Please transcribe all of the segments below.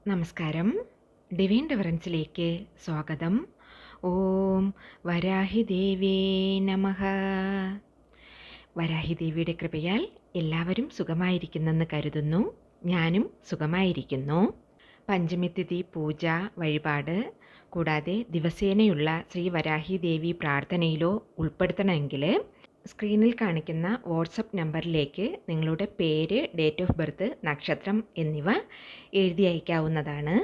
നമസ്കാരം. ഡിവൈൻ ഡിഫറൻസിലേക്ക് സ്വാഗതം. ഓം വരാഹിദേവേ നമഃ. വരാഹിദേവിയുടെ കൃപയാൽ എല്ലാവരും സുഖമായിരിക്കുന്നെന്ന് കരുതുന്നു. ഞാനും സുഖമായിരിക്കുന്നു. പഞ്ചമിതിഥി പൂജ വഴിപാട് കൂടാതെ ദിവസേനയുള്ള ശ്രീ വരാഹിദേവി പ്രാർത്ഥനയിലോ ഉൾപ്പെടുത്തണമെങ്കിൽ സ്ക്രീനിൽ കാണിക്കുന്ന വാട്സപ്പ് നമ്പറിലേക്ക് നിങ്ങളുടെ പേര്, ഡേറ്റ് ഓഫ് ബർത്ത്, നക്ഷത്രം എന്നിവ എഴുതി അയക്കാവുന്നതാണ്.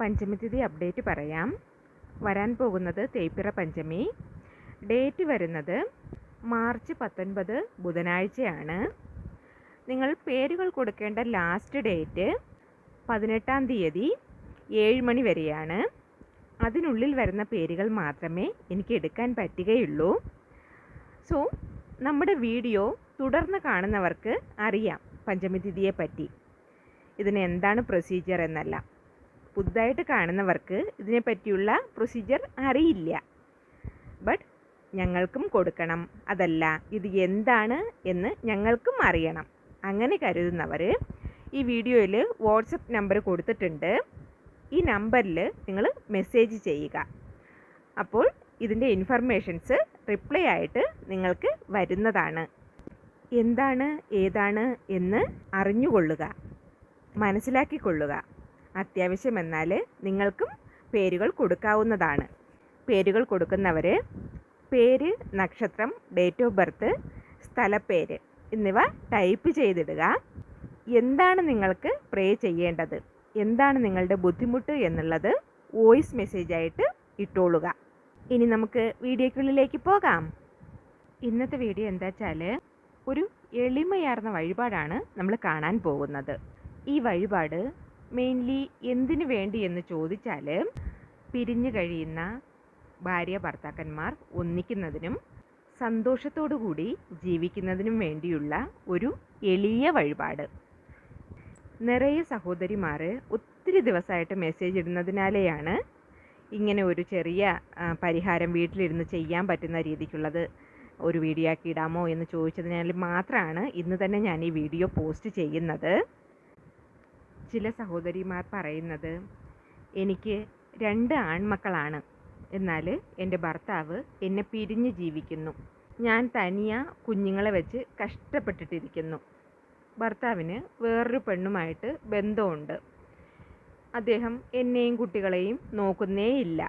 പഞ്ചമിതിഥി അപ്ഡേറ്റ് പറയാം. വരാൻ പോകുന്നത് തേയ്പ്പിറ പഞ്ചമി. ഡേറ്റ് വരുന്നത് മാർച്ച് 19 ബുധനാഴ്ചയാണ്. നിങ്ങൾ പേരുകൾ കൊടുക്കേണ്ട ലാസ്റ്റ് ഡേറ്റ് 18 തീയതി 7 മണി വരെയാണ്. അതിനുള്ളിൽ വരുന്ന പേരുകൾ മാത്രമേ എനിക്ക് എടുക്കാൻ പറ്റുകയുള്ളൂ. സോ നമ്മുടെ വീഡിയോ തുടർന്ന് കാണുന്നവർക്ക് അറിയാം പഞ്ചമിതിഥിയെ പറ്റി, ഇതിന് എന്താണ് പ്രൊസീജിയർ എന്നല്ല. പുതുതായിട്ട് കാണുന്നവർക്ക് ഇതിനെപ്പറ്റിയുള്ള പ്രൊസീജിയർ അറിയില്ല. ബട്ട് ഞങ്ങൾക്കും കൊടുക്കണം, അതല്ല ഇത് എന്താണ് എന്ന് ഞങ്ങൾക്കും അറിയണം. അങ്ങനെ കരുതുന്നവർ ഈ വീഡിയോയിൽ വാട്സപ്പ് നമ്പർ കൊടുത്തിട്ടുണ്ട്. ഈ നമ്പറിൽ നിങ്ങൾ മെസ്സേജ് ചെയ്യുക. അപ്പോൾ ഇതിൻ്റെ ഇൻഫർമേഷൻസ് റിപ്ലൈ ആയിട്ട് നിങ്ങൾക്ക് വരുന്നതാണ്. എന്താണ് ഏതാണ് എന്ന് അറിഞ്ഞുകൊള്ളുക, മനസ്സിലാക്കിക്കൊള്ളുക. അത്യാവശ്യമെന്നാൽ നിങ്ങൾക്കും പേരുകൾ കൊടുക്കാവുന്നതാണ്. പേരുകൾ കൊടുക്കുന്നവർ പേര്, നക്ഷത്രം, ഡേറ്റ് ഓഫ് ബർത്ത്, സ്ഥലപ്പേര് എന്നിവ ടൈപ്പ് ചെയ്തിടുക. എന്താണ് നിങ്ങൾക്ക് പ്രേ ചെയ്യേണ്ടത്, എന്താണ് നിങ്ങളുടെ ബുദ്ധിമുട്ട് എന്നുള്ളത് വോയിസ് മെസ്സേജായിട്ട് ഇട്ടോളുക. ഇനി നമുക്ക് വീഡിയോയ്ക്കുള്ളിലേക്ക് പോകാം. ഇന്നത്തെ വീഡിയോ എന്താ വെച്ചാൽ ഒരു എളിമയാർന്ന വഴിപാടാണ് നമ്മൾ കാണാൻ പോകുന്നത്. ഈ വഴിപാട് മെയിൻലി എന്തിനു വേണ്ടി എന്ന് ചോദിച്ചാൽ, പിരിഞ്ഞു കഴിയുന്ന ഭാര്യ ഭർത്താക്കന്മാർ ഒന്നിക്കുന്നതിനും സന്തോഷത്തോടു കൂടി ജീവിക്കുന്നതിനും വേണ്ടിയുള്ള ഒരു എളിയ വഴിപാട്. നിറയെ സഹോദരിമാർ ഒത്തിരി ദിവസമായിട്ട് മെസ്സേജ് ഇടുന്നതിനാലെയാണ് ഇങ്ങനെ ഒരു ചെറിയ പരിഹാരം വീട്ടിലിരുന്ന് ചെയ്യാൻ പറ്റുന്ന രീതിക്കുള്ളത് ഒരു വീഡിയോ ആക്കി ഇടാമോ എന്ന് ചോദിച്ചതിനാൽ മാത്രമാണ് ഇന്ന് തന്നെ ഞാൻ ഈ വീഡിയോ പോസ്റ്റ് ചെയ്യുന്നത്. ചില സഹോദരിമാർ പറയുന്നത്, എനിക്ക് 2 ആൺമക്കളാണ്, എന്നാൽ എൻ്റെ ഭർത്താവ് എന്നെ പിരിഞ്ഞ് ജീവിക്കുന്നു. ഞാൻ തനിയെ കുഞ്ഞുങ്ങളെ വെച്ച് കഷ്ടപ്പെട്ടിട്ടിരിക്കുന്നു. ഭർത്താവിന് വേറൊരു പെണ്ണുമായിട്ട് ബന്ധമുണ്ട്. അദ്ദേഹം എന്നെയും കുട്ടികളെയും നോക്കുന്നേയില്ല.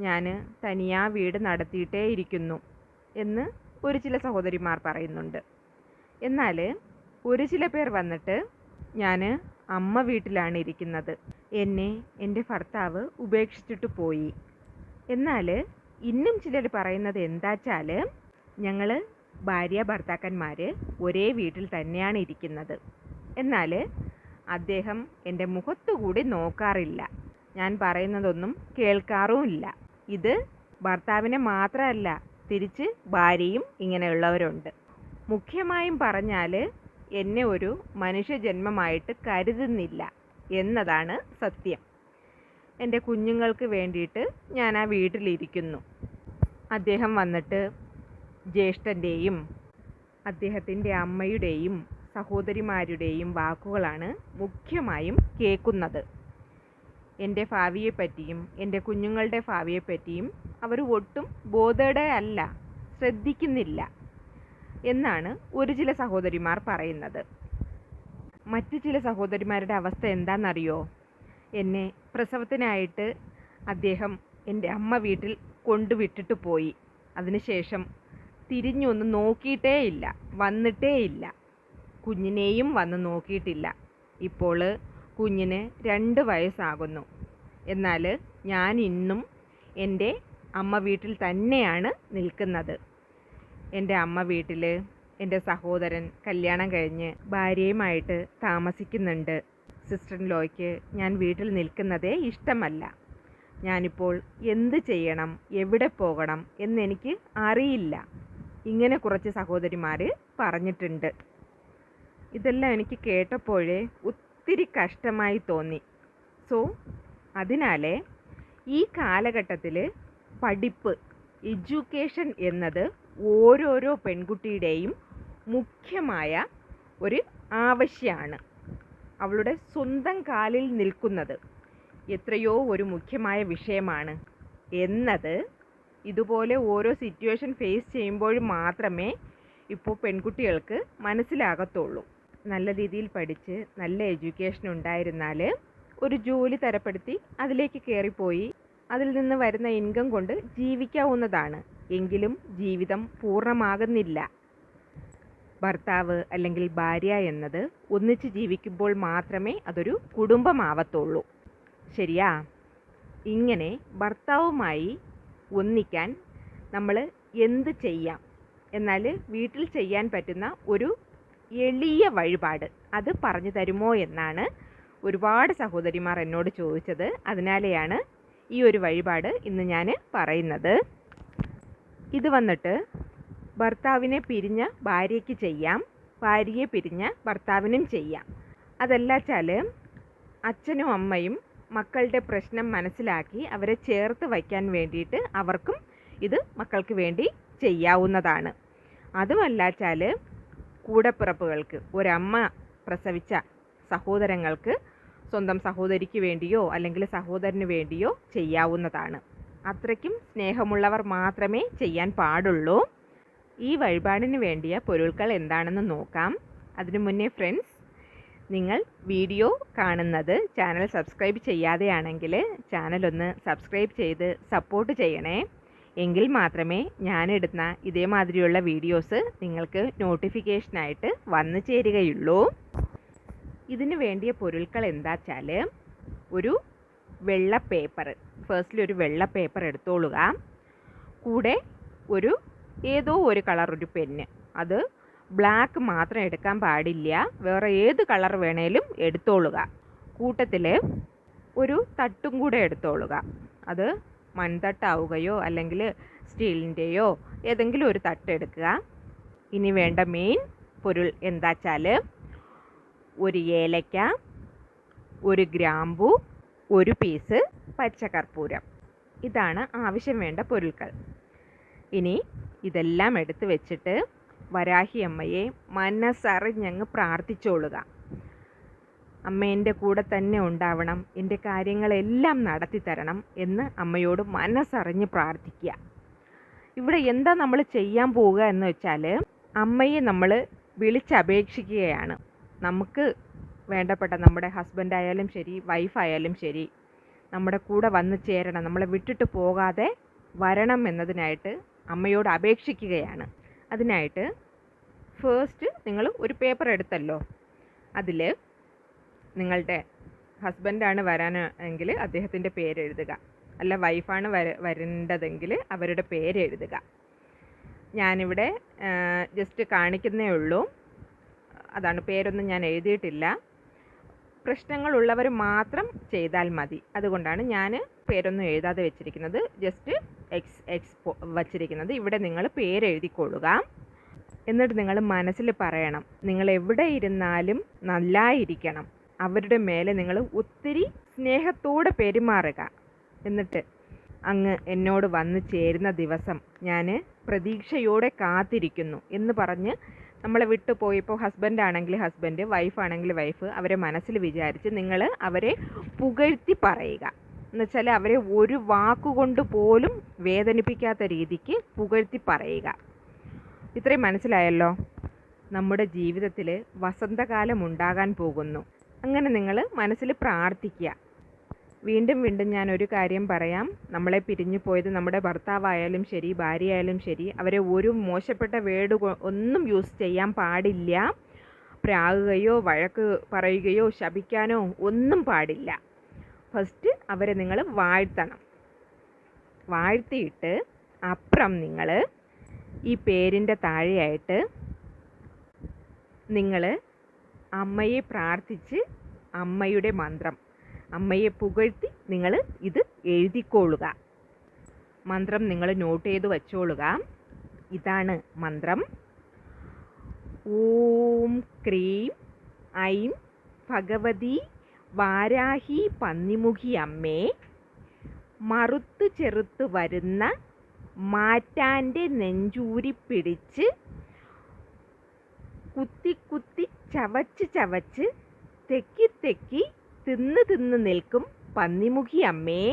ഞാൻ തനിയാ വീട് നടത്തിയിട്ടേ ഇരിക്കുന്നു എന്ന് ഒരു ചില സഹോദരിമാർ പറയുന്നുണ്ട്. എന്നാൽ ഒരു ചില പേർ വന്നിട്ട്, ഞാൻ അമ്മ വീട്ടിലാണ് ഇരിക്കുന്നത്, എന്നെ എൻ്റെ ഭർത്താവ് ഉപേക്ഷിച്ചിട്ട് പോയി. എന്നാൽ ഇന്നും ചിലർ പറയുന്നത് എന്താച്ചാൽ, ഞങ്ങൾ ഭാര്യ ഭർത്താക്കന്മാർ ഒരേ വീട്ടിൽ തന്നെയാണ് ഇരിക്കുന്നത്, എന്നാൽ അദ്ദേഹം എൻ്റെ മുഖത്തുകൂടി നോക്കാറില്ല, ഞാൻ പറയുന്നതൊന്നും കേൾക്കാറുമില്ല. ഇത് ഭർത്താവിനെ മാത്രമല്ല, തിരിച്ച് ഭാര്യയും ഇങ്ങനെയുള്ളവരുണ്ട്. മുഖ്യമായും പറഞ്ഞാൽ എന്നെ ഒരു മനുഷ്യജന്മമായിട്ട് കരുതുന്നില്ല എന്നതാണ് സത്യം. എൻ്റെ കുഞ്ഞുങ്ങൾക്ക് വേണ്ടിയിട്ട് ഞാൻ ആ വീട്ടിലിരിക്കുന്നു. അദ്ദേഹം വന്നിട്ട് ജ്യേഷ്ഠൻ്റെയും അദ്ദേഹത്തിൻ്റെ അമ്മയുടെയും സഹോദരിമാരുടെയും വാക്കുകളാണ് മുഖ്യമായും കേൾക്കുന്നത്. എൻ്റെ ഭാവിയെപ്പറ്റിയും എൻ്റെ കുഞ്ഞുങ്ങളുടെ ഭാവിയെപ്പറ്റിയും അവർ ഒട്ടും ബോധേഡ് അല്ല, ശ്രദ്ധിക്കുന്നില്ല എന്നാണ് ഒരു ചില സഹോദരിമാർ പറയുന്നത്. മറ്റു ചില സഹോദരിമാരുടെ അവസ്ഥ എന്താണെന്നറിയോ? എന്നെ പ്രസവത്തിനായിട്ട് അദ്ദേഹം എൻ്റെ അമ്മ വീട്ടിൽ കൊണ്ടുവിട്ടിട്ട് പോയി. അതിനുശേഷം തിരിഞ്ഞൊന്നും നോക്കിയിട്ടേ ഇല്ല, വന്നിട്ടേ ഇല്ല. കുഞ്ഞിനെയും വന്ന് നോക്കിയിട്ടില്ല. ഇപ്പോൾ കുഞ്ഞിന് 2 വയസ്സാകുന്നു. എന്നാൽ ഞാൻ ഇന്നും എൻ്റെ അമ്മ വീട്ടിൽ തന്നെയാണ് നിൽക്കുന്നത്. എൻ്റെ അമ്മ വീട്ടിൽ എൻ്റെ സഹോദരൻ കല്യാണം കഴിഞ്ഞ് ഭാര്യയുമായിട്ട് താമസിക്കുന്നുണ്ട്. സിസ്റ്റർ ഇൻ ലോയ്ക്ക് ഞാൻ വീട്ടിൽ നിൽക്കുന്നതേ ഇഷ്ടമല്ല. ഞാനിപ്പോൾ എന്ത് ചെയ്യണം, എവിടെ പോകണം എന്നെനിക്ക് അറിയില്ല. ഇങ്ങനെ കുറച്ച് സഹോദരിമാർ പറഞ്ഞിട്ടുണ്ട്. ഇതെല്ലാം എനിക്ക് കേട്ടപ്പോഴേ ഒത്തിരി കഷ്ടമായി തോന്നി. സോ അതിനാൽ ഈ കാലഘട്ടത്തിൽ പഠിപ്പ്, എഡ്യൂക്കേഷൻ എന്നത് ഓരോരോ പെൺകുട്ടിയുടെയും മുഖ്യമായ ഒരു ആവശ്യമാണ്. അവളുടെ സ്വന്തം കാലിൽ നിൽക്കുന്നത് എത്രയോ ഒരു മുഖ്യമായ വിഷയമാണ് എന്നത് ഇതുപോലെ ഓരോ സിറ്റുവേഷൻ ഫേസ് ചെയ്യുമ്പോഴും മാത്രമേ ഇപ്പോൾ പെൺകുട്ടികൾക്ക് മനസ്സിലാകത്തുള്ളൂ. നല്ല രീതിയിൽ പഠിച്ച് നല്ല എഡ്യൂക്കേഷൻ ഉണ്ടായിരുന്നാൽ ഒരു ജോലി തരപ്പെടുത്തി അതിലേക്ക് കയറിപ്പോയി അതിൽ നിന്ന് വരുന്ന ഇൻകം കൊണ്ട് ജീവിക്കാവുന്നതാണ്. എങ്കിലും ജീവിതം പൂർണ്ണമാകുന്നില്ല. ഭർത്താവ് അല്ലെങ്കിൽ ഭാര്യ എന്നത് ഒന്നിച്ച് ജീവിക്കുമ്പോൾ മാത്രമേ അതൊരു കുടുംബമാവത്തുള്ളൂ. ശരിയാ? ഇങ്ങനെ ഭർത്താവുമായി ഒന്നിക്കാൻ നമ്മൾ എന്ത് ചെയ്യാം? എന്നാൽ വീട്ടിൽ ചെയ്യാൻ പറ്റുന്ന ഒരു എളിയ വഴിപാട് അത് പറഞ്ഞു തരുമോ എന്നാണ് ഒരുപാട് സഹോദരിമാർ എന്നോട് ചോദിച്ചത്. അതിനാലെയാണ് ഈ ഒരു വഴിപാട് ഇന്ന് ഞാൻ പറയുന്നത്. ഇത് വന്നിട്ട് ഭർത്താവിനെ പിരിഞ്ഞ ഭാര്യയ്ക്ക് ചെയ്യാം, ഭാര്യയെ പിരിഞ്ഞ ഭർത്താവിനും ചെയ്യാം. അതല്ലാച്ചാൽ അച്ഛനും അമ്മയും മക്കളുടെ പ്രശ്നം മനസ്സിലാക്കി അവരെ ചേർത്ത് വയ്ക്കാൻ വേണ്ടിയിട്ട് അവർക്കും ഇത് മക്കൾക്ക് വേണ്ടി ചെയ്യാവുന്നതാണ്. അതുമല്ലാച്ചാൽ കൂടപ്പിറപ്പുകൾക്ക്, ഒരമ്മ പ്രസവിച്ച സഹോദരങ്ങൾക്ക് സ്വന്തം സഹോദരിക്ക് വേണ്ടിയോ അല്ലെങ്കിൽ സഹോദരന് വേണ്ടിയോ ചെയ്യാവുന്നതാണ്. അത്രയ്ക്കും സ്നേഹമുള്ളവർ മാത്രമേ ചെയ്യാൻ പാടുള്ളൂ. ഈ വഴിപാടിന് വേണ്ടിയ പൊരുൾകൾ എന്താണെന്ന് നോക്കാം. അതിനു മുന്നേ ഫ്രണ്ട്സ്, നിങ്ങൾ വീഡിയോ കാണുന്നത് ചാനൽ സബ്സ്ക്രൈബ് ചെയ്യാതെയാണെങ്കിൽ ചാനലൊന്ന് സബ്സ്ക്രൈബ് ചെയ്ത് സപ്പോർട്ട് ചെയ്യണേ. എങ്കിൽ മാത്രമേ ഞാനിടുന്ന ഇതേമാതിരിയുള്ള വീഡിയോസ് നിങ്ങൾക്ക് നോട്ടിഫിക്കേഷനായിട്ട് വന്നു ചേരുകയുള്ളൂ. ഇതിന് വേണ്ടിയ പൊരുൾകൾ എന്താച്ചാൽ, ഒരു വെള്ള പേപ്പർ, ഫസ്റ്റിലൊരു വെള്ള പേപ്പർ എടുത്തോളുക. കൂടെ ഏതോ ഒരു കളർ ഒരു പെന്ന്, അത് ബ്ലാക്ക് മാത്രം എടുക്കാൻ പാടില്ല, വേറെ ഏത് കളർ വേണേലും എടുത്തോളുക. കൂട്ടത്തിൽ ഒരു തട്ടും കൂടെ എടുത്തോളുക. അത് മൺതട്ടാവുകയോ അല്ലെങ്കിൽ സ്റ്റീലിൻ്റെയോ ഏതെങ്കിലും ഒരു തട്ട് എടുക്കുക. ഇനി വേണ്ട മെയിൻ പൊരുൾ എന്താച്ചാൽ, ഒരു ഏലക്ക, ഒരു ഗ്രാമ്പു, ഒരു പീസ് പച്ചക്കർപ്പൂരം. ഇതാണ് ആവശ്യം വേണ്ട പൊരുൾകൾ. ഇനി ഇതെല്ലാം എടുത്ത് വെച്ചിട്ട് വരാഹി അമ്മയെ മനസ്സറിഞ്ഞങ്ങ് പ്രാർത്ഥിച്ചോളുക. അമ്മേൻ്റെ കൂടെ തന്നെ ഉണ്ടാവണം, എൻ്റെ കാര്യങ്ങളെല്ലാം നടത്തി തരണം എന്ന് അമ്മയോട് മനസ്സറിഞ്ഞ് പ്രാർത്ഥിക്കുക. ഇവിടെ എന്താ നമ്മൾ ചെയ്യാൻ പോവുക എന്ന് വെച്ചാൽ, അമ്മയെ നമ്മൾ വിളിച്ചപേക്ഷിക്കുകയാണ്. നമുക്ക് വേണ്ടപ്പെട്ട നമ്മുടെ ഹസ്ബൻഡായാലും ശരി, വൈഫായാലും ശരി, നമ്മുടെ കൂടെ വന്നു ചേരണം, നമ്മളെ വിട്ടിട്ട് പോകാതെ വരണം എന്നതിനായിട്ട് അമ്മയോട് അപേക്ഷിക്കുകയാണ്. അതിനായിട്ട് ഫസ്റ്റ് നിങ്ങൾ ഒരു പേപ്പർ എടുത്തല്ലോ, അതിൽ നിങ്ങളുടെ ഹസ്ബൻഡാണ് വരാനെങ്കിൽ അദ്ദേഹത്തിൻ്റെ പേരെഴുതുക, അല്ല വൈഫാണ് വരേണ്ടതെങ്കിൽ അവരുടെ പേരെഴുതുക. ഞാനിവിടെ ജസ്റ്റ് കാണിക്കുന്നേ ഉള്ളൂ, അതാണ്, പേരൊന്നും ഞാൻ എഴുതിയിട്ടില്ല. പ്രശ്നങ്ങളുള്ളവർ മാത്രം ചെയ്താൽ മതി, അതുകൊണ്ടാണ് ഞാൻ പേരൊന്നും എഴുതാതെ വെച്ചിരിക്കുന്നത്, ജസ്റ്റ് എക്സ് വച്ചിരിക്കുന്നത്. ഇവിടെ നിങ്ങൾ പേരെഴുതിക്കൊള്ളുക. എന്നിട്ട് നിങ്ങൾ മനസ്സിൽ പറയണം, നിങ്ങൾ എവിടെ ഇരുന്നാലും നല്ലായിരിക്കണം, അവരുടെ മേലെ നിങ്ങൾ ഒത്തിരി സ്നേഹത്തോടെ പെരുമാറുക. എന്നിട്ട് അങ്ങ് എന്നോട് വന്നു ചേരുന്ന ദിവസം ഞാൻ പ്രതീക്ഷയോടെ കാത്തിരിക്കുന്നു എന്ന് പറഞ്ഞ് നമ്മളെ വിട്ടു പോയപ്പോൾ ഹസ്ബൻഡാണെങ്കിൽ ഹസ്ബൻഡ്, വൈഫാണെങ്കിൽ വൈഫ്, അവരെ മനസ്സിൽ വിചാരിച്ച് നിങ്ങൾ അവരെ പുകഴ്ത്തി പറയുക. എന്നുവെച്ചാൽ അവരെ ഒരു വാക്കുകൊണ്ട് പോലും വേദനിപ്പിക്കാത്ത രീതിക്ക് പുകഴ്ത്തി പറയുക. ഇത്രയും മനസ്സിലായല്ലോ? നമ്മുടെ ജീവിതത്തിൽ വസന്തകാലം ഉണ്ടാകാൻ പോകുന്നു. അങ്ങനെ നിങ്ങൾ മനസ്സിൽ പ്രാർത്ഥിക്കുക. വീണ്ടും വീണ്ടും ഞാൻ ഒരു കാര്യം പറയാം, നമ്മളെ പിരിഞ്ഞു പോയത് നമ്മുടെ ഭർത്താവായാലും ശരി, ഭാര്യയായാലും ശരി, അവരെ ഒരു മോശപ്പെട്ട വേർഡ് ഒന്നും യൂസ് ചെയ്യാൻ പാടില്ല. പ്രാകുകയോ വഴക്ക് പറയുകയോ ശപിക്കാനോ ഒന്നും പാടില്ല. ഫസ്റ്റ് അവരെ നിങ്ങൾ വാഴ്ത്തണം. വാഴ്ത്തിയിട്ട് അപ്പുറം നിങ്ങൾ ഈ പേരിൻ്റെ താഴെയായിട്ട് നിങ്ങൾ അമ്മയെ പ്രാർത്ഥിച്ച് അമ്മയുടെ മന്ത്രം, അമ്മയെ പുകഴ്ത്തി നിങ്ങൾ ഇത് എഴുതിക്കൊള്ളുക. മന്ത്രം നിങ്ങൾ നോട്ട് ചെയ്ത് വച്ചോളുക. ഇതാണ് മന്ത്രം. ഓം ക്രീം ഐം ഭഗവതി വാരാഹി പന്നിമുഖി അമ്മേ, മറുത്തു ചെറുത്ത് വരുന്ന മാറ്റാൻ്റെ നെഞ്ചൂരി പിടിച്ച് കുത്തി കുത്തി ചവച്ച് ചവച്ച് തെക്കി തെക്കി തിന്ന് തിന്ന് നിൽക്കും പന്നിമുഖി അമ്മേ,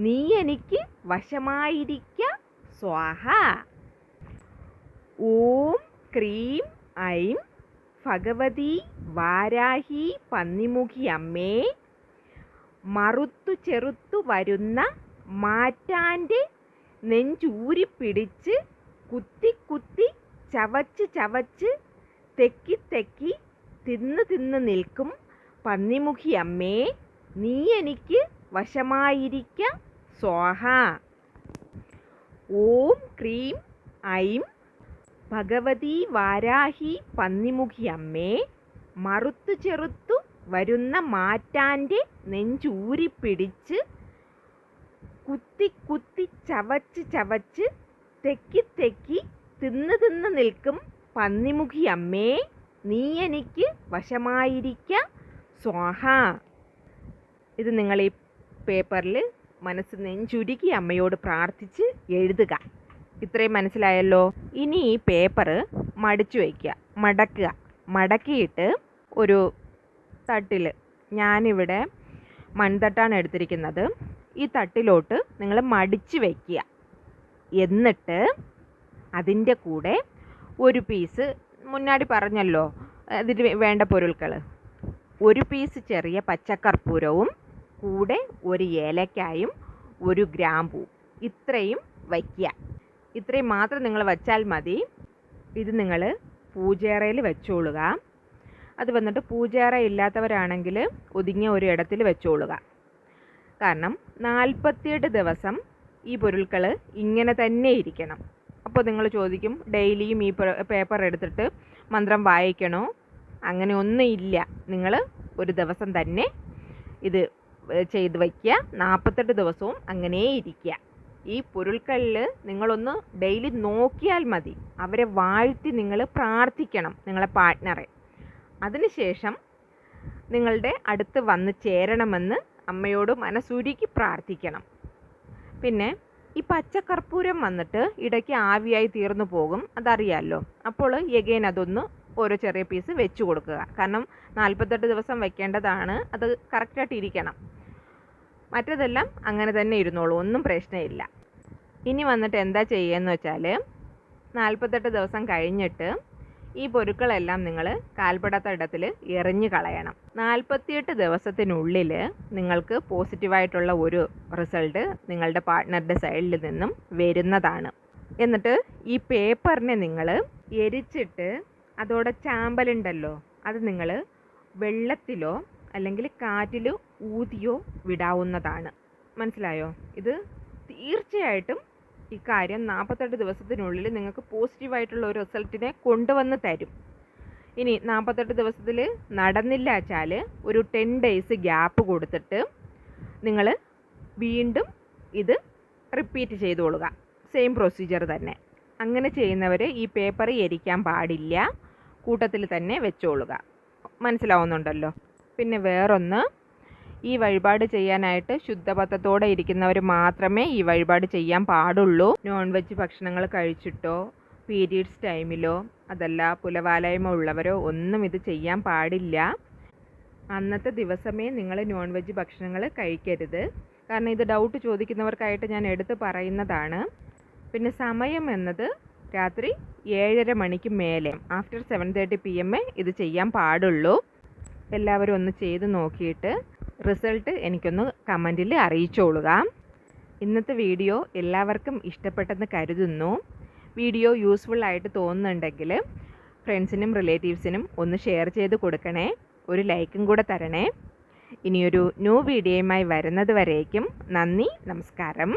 നീ എനിക്ക് വശമായിരിക്ക സ്വാഹ. ഓം ക്രീം ഐം ഭഗവതി വാരാഹി പന്നിമുഖി അമ്മേ, മറുത്തു ചെറുത്തു വരുന്ന മാറ്റാൻ്റെ നെഞ്ചൂരിപ്പിടിച്ച് കുത്തി കുത്തി ചവച്ച് ചവച്ച് തെക്കി തെക്കി തിന്ന് തിന്ന് നിൽക്കും പന്നിമുഖി അമ്മേ, നീ എനിക്ക് വശമായിരിക്ക സ്വാഹ. ഓം ക്രീം ഐം ഭഗവതി വാരാഹി പന്നിമുഖി അമ്മേ, മറുത്തു ചെറുത്തു വരുന്ന മാറ്റാൻ്റെ നെഞ്ചൂരിപ്പിടിച്ച് കുത്തി കുത്തി ചവച്ച് ചവച്ച് തെക്കി തെക്കി തിന്ന് തിന്ന് നിൽക്കും പന്നിമുഖി അമ്മേ, നീ എനിക്ക് വശമായിരിക്ക സ്വാഹ. ഇത് നിങ്ങൾ ഈ പേപ്പറിൽ മനസ്സ് നെഞ്ചുരുക്കി അമ്മയോട് പ്രാർത്ഥിച്ച് എഴുതുക. ഇത്രയും മനസ്സിലായല്ലോ. ഇനി ഈ പേപ്പർ മടിച്ചു വയ്ക്കുക, മടക്കുക. മടക്കിയിട്ട് ഒരു തട്ടിൽ, ഞാനിവിടെ മൺതട്ടാണ് എടുത്തിരിക്കുന്നത്, ഈ തട്ടിലോട്ട് നിങ്ങൾ മടിച്ച് വയ്ക്കുക. എന്നിട്ട് അതിൻ്റെ കൂടെ ഒരു പീസ്, മുന്നാടി പറഞ്ഞല്ലോ അതിന് വേണ്ട പൊരുൾകൾ, ഒരു പീസ് ചെറിയ പച്ചക്കർപ്പൂരവും കൂടെ ഒരു ഏലക്കായും ഒരു ഗ്രാമ്പൂവും, ഇത്രയും വയ്ക്കുക. ഇത്രയും മാത്രം നിങ്ങൾ വച്ചാൽ മതി. ഇത് നിങ്ങൾ പൂജയറയിൽ വെച്ചോളുക. അത് വന്നിട്ട് പൂജയറ ഇല്ലാത്തവരാണെങ്കിൽ ഒതുങ്ങിയ ഒരു ഇടത്തിൽ വെച്ചോളുക. കാരണം 48 ദിവസം ഈ പൊരുൾകൾ ഇങ്ങനെ തന്നെ ഇരിക്കണം. അപ്പോൾ നിങ്ങൾ ചോദിക്കും, ഡെയിലിയും ഈ പേപ്പർ എടുത്തിട്ട് മന്ത്രം വായിക്കണോ? അങ്ങനെ ഒന്നും ഇല്ല. നിങ്ങൾ ഒരു ദിവസം തന്നെ ഇത് ചെയ്ത് വയ്ക്കുക. 48 ദിവസവും അങ്ങനെ ഇരിക്കുക. ഈ പൊരുൾകളിൽ നിങ്ങളൊന്ന് ഡെയിലി നോക്കിയാൽ മതി. അവരെ വാഴ്ത്തി നിങ്ങൾ പ്രാർത്ഥിക്കണം, നിങ്ങളെ പാർട്ട്ണറെ. അതിനുശേഷം നിങ്ങളുടെ അടുത്ത് വന്ന് ചേരണമെന്ന് അമ്മയോട് മനസ്സുരുക്കി പ്രാർത്ഥിക്കണം. പിന്നെ ഈ പച്ചക്കർപ്പൂരം വന്നിട്ട് ഇടയ്ക്ക് ആവിയായി തീർന്നു പോകും, അതറിയാമല്ലോ. അപ്പോൾ എഗെയിൻ അതൊന്ന് ഓരോ ചെറിയ പീസ് വെച്ച് കൊടുക്കുക. കാരണം 48 ദിവസം വെക്കേണ്ടതാണ്, അത് കറക്റ്റായിട്ട് ഇരിക്കണം. മറ്റതെല്ലാം അങ്ങനെ തന്നെ ഇരുന്നോളൂ, ഒന്നും പ്രശ്നമില്ല. ഇനി വന്നിട്ട് എന്താ ചെയ്യുകയെന്ന് വെച്ചാൽ, 48 ദിവസം കഴിഞ്ഞിട്ട് ഈ പൊരുക്കളെല്ലാം നിങ്ങൾ കാൽപ്പെടാത്ത ഇടത്തിൽ എറിഞ്ഞു കളയണം. 48 ദിവസത്തിനുള്ളിൽ നിങ്ങൾക്ക് പോസിറ്റീവായിട്ടുള്ള ഒരു റിസൾട്ട് നിങ്ങളുടെ പാർട്ട്ണറുടെ സൈഡിൽ നിന്നും വരുന്നതാണ്. എന്നിട്ട് ഈ പേപ്പറിനെ നിങ്ങൾ എരിച്ചിട്ട് അതോടെ ചാമ്പലുണ്ടല്ലോ, അത് നിങ്ങൾ വെള്ളത്തിലോ അല്ലെങ്കിൽ കാറ്റിലോ ഊതിയോ വിടാവുന്നതാണ്. മനസ്സിലായോ? ഇത് തീർച്ചയായിട്ടും ഈ കാര്യം 48 ദിവസത്തിനുള്ളിൽ നിങ്ങൾക്ക് പോസിറ്റീവായിട്ടുള്ള ഒരു റിസൾട്ടിനെ കൊണ്ടുവന്ന് തരും. ഇനി 48 ദിവസത്തിൽ നടന്നില്ല വെച്ചാൽ ഒരു 10 days ഗ്യാപ്പ് കൊടുത്തിട്ട് നിങ്ങൾ വീണ്ടും ഇത് റിപ്പീറ്റ് ചെയ്തോളുക. സെയിം പ്രൊസീജിയർ തന്നെ. അങ്ങനെ ചെയ്യുന്നവർ ഈ പേപ്പർ എരിക്കാൻ പാടില്ല, കൂട്ടത്തിൽ തന്നെ വെച്ചോളുക. മനസ്സിലാവുന്നുണ്ടല്ലോ? പിന്നെ വേറൊന്ന്, ഈ വഴിപാട് ചെയ്യാനായിട്ട് ശുദ്ധപഥത്തോടെ ഇരിക്കുന്നവർ മാത്രമേ ഈ വഴിപാട് ചെയ്യാൻ പാടുള്ളൂ. നോൺ വെജ് ഭക്ഷണങ്ങൾ കഴിച്ചിട്ടോ പീരീഡ്സ് ടൈമിലോ അതല്ല പുലവാലായ്മ ഉള്ളവരോ ഒന്നും ഇത് ചെയ്യാൻ പാടില്ല. അന്നത്തെ ദിവസമേ നിങ്ങൾ നോൺ വെജ് ഭക്ഷണങ്ങൾ കഴിക്കരുത്. കാരണം ഇത് ഡൗട്ട് ചോദിക്കുന്നവർക്കായിട്ട് ഞാൻ എടുത്ത് പറയുന്നതാണ്. പിന്നെ സമയം എന്നത് രാത്രി 7:30 മണിക്ക് മേലെ, ആഫ്റ്റർ 7:30 PM ഇത് ചെയ്യാൻ പാടുള്ളൂ. എല്ലാവരും ഒന്ന് ചെയ്ത് നോക്കിയിട്ട് റിസൾട്ട് എനിക്കൊന്ന് കമൻറ്റിൽ അറിയിച്ചോളുക. ഇന്നത്തെ വീഡിയോ എല്ലാവർക്കും ഇഷ്ടപ്പെട്ടെന്ന് കരുതുന്നു. വീഡിയോ യൂസ്ഫുൾ ആയിട്ട് തോന്നുന്നുണ്ടെങ്കിൽ ഫ്രണ്ട്സിനും റിലേറ്റീവ്സിനും ഒന്ന് ഷെയർ ചെയ്ത് കൊടുക്കണേ. ഒരു ലൈക്കും കൂടെ തരണേ. ഇനിയൊരു ന്യൂ വീഡിയോയുമായി വരുന്നത് വരേക്കും നന്ദി, നമസ്കാരം.